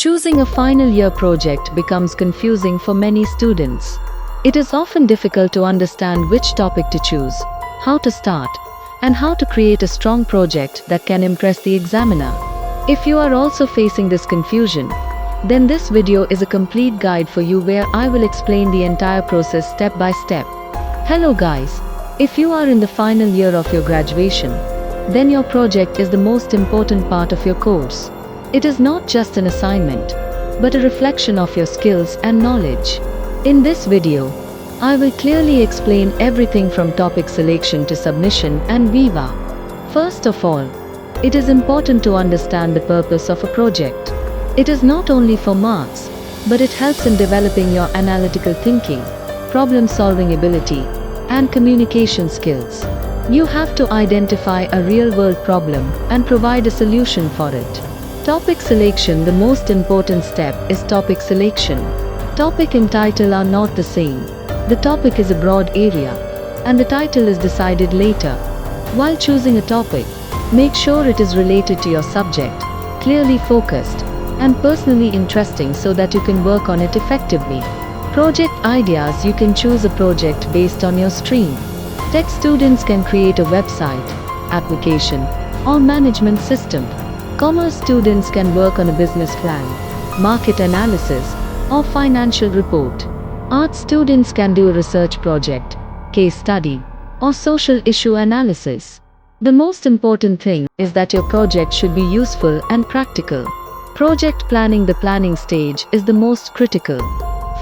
Choosing a final year project becomes confusing for many students. It is often difficult to understand which topic to choose, how to start, and how to create a strong project that can impress the examiner. If you are also facing this confusion, then this video is a complete guide for you where I will explain the entire process step by step. Hello guys, if you are in the final year of your graduation, then your project is the most important part of your course. It is not just an assignment, but a reflection of your skills and knowledge. In this video, I will clearly explain everything from topic selection to submission and Viva. First of all, it is important to understand the purpose of a project. It is not only for marks, but it helps in developing your analytical thinking, problem-solving ability, and communication skills. You have to identify a real-world problem and provide a solution for it. Topic selection. The most important step is topic selection. Topic and title are not the same. The topic is a broad area, and the title is decided later. While choosing a topic, make sure it is related to your subject, clearly focused, and personally interesting so that you can work on it effectively. Project ideas. You can choose a project based on your stream. Tech students can create a website, application, or management system. Commerce students can work on a business plan, market analysis, or financial report. Art students can do a research project, case study, or social issue analysis. The most important thing is that your project should be useful and practical. Project planning. The planning stage is the most critical.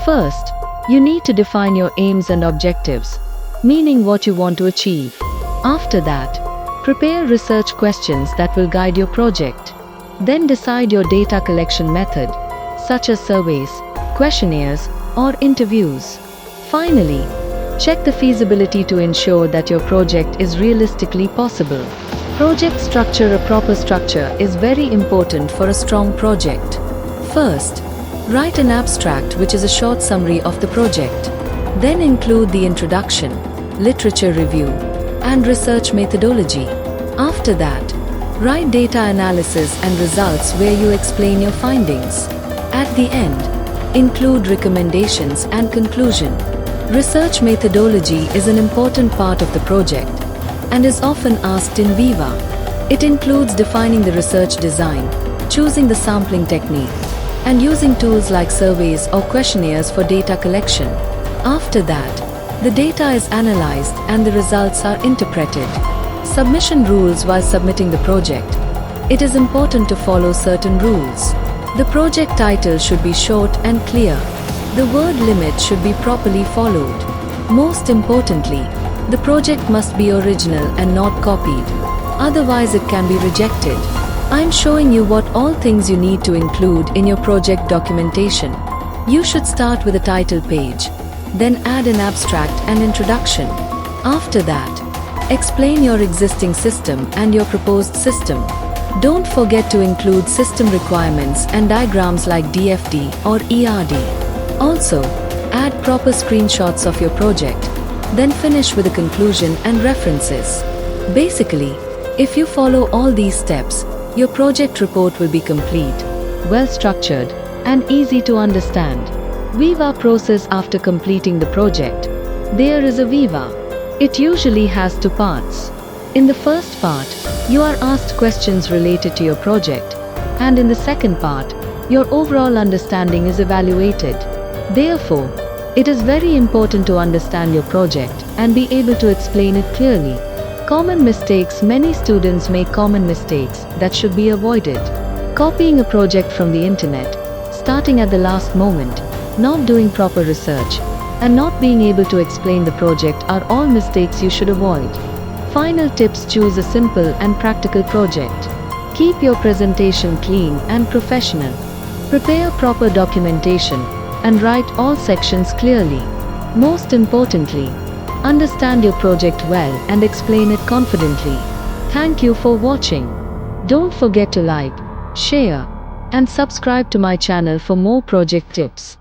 First, you need to define your aims and objectives, meaning what you want to achieve. After that, prepare research questions that will guide your project. Then decide your data collection method, such as surveys, questionnaires, or interviews. Finally, check the feasibility to ensure that your project is realistically possible. Project structure. A proper structure is very important for a strong project. First, write an abstract, which is a short summary of the project. Then include the introduction, literature review, and research methodology. After that, write data analysis and results where you explain your findings. At the end, include recommendations and conclusion. Research methodology is an important part of the project and is often asked in Viva. It includes defining the research design, choosing the sampling technique, and using tools like surveys or questionnaires for data collection. After that, the data is analyzed and the results are interpreted. Submission rules. While submitting the project, it is important to follow certain rules. The project title should be short and clear. The word limit should be properly followed. Most importantly, the project must be original and not copied. Otherwise it can be rejected. I'm showing you what all things you need to include in your project documentation. You should start with a title page, then add an abstract and introduction. After that, explain your existing system and your proposed system. Don't forget to include system requirements and diagrams like DFD or ERD. Also, add proper screenshots of your project. Then finish with a conclusion and references. Basically, if you follow all these steps, your project report will be complete, well-structured, and easy to understand. Viva process. After completing the project, there is a Viva. It usually has two parts. In the first part, you are asked questions related to your project, and in the second part, your overall understanding is evaluated. Therefore, it is very important to understand your project and be able to explain it clearly. Common mistakes. Many students make common mistakes that should be avoided. Copying a project from the internet, starting at the last moment, not doing proper research, and not being able to explain the project are all mistakes you should avoid. Final tips. Choose a simple and practical project. Keep your presentation clean and professional. Prepare proper documentation and write all sections clearly. Most importantly, understand your project well and explain it confidently. Thank you for watching. Don't forget to like, share, and subscribe to my channel for more project tips.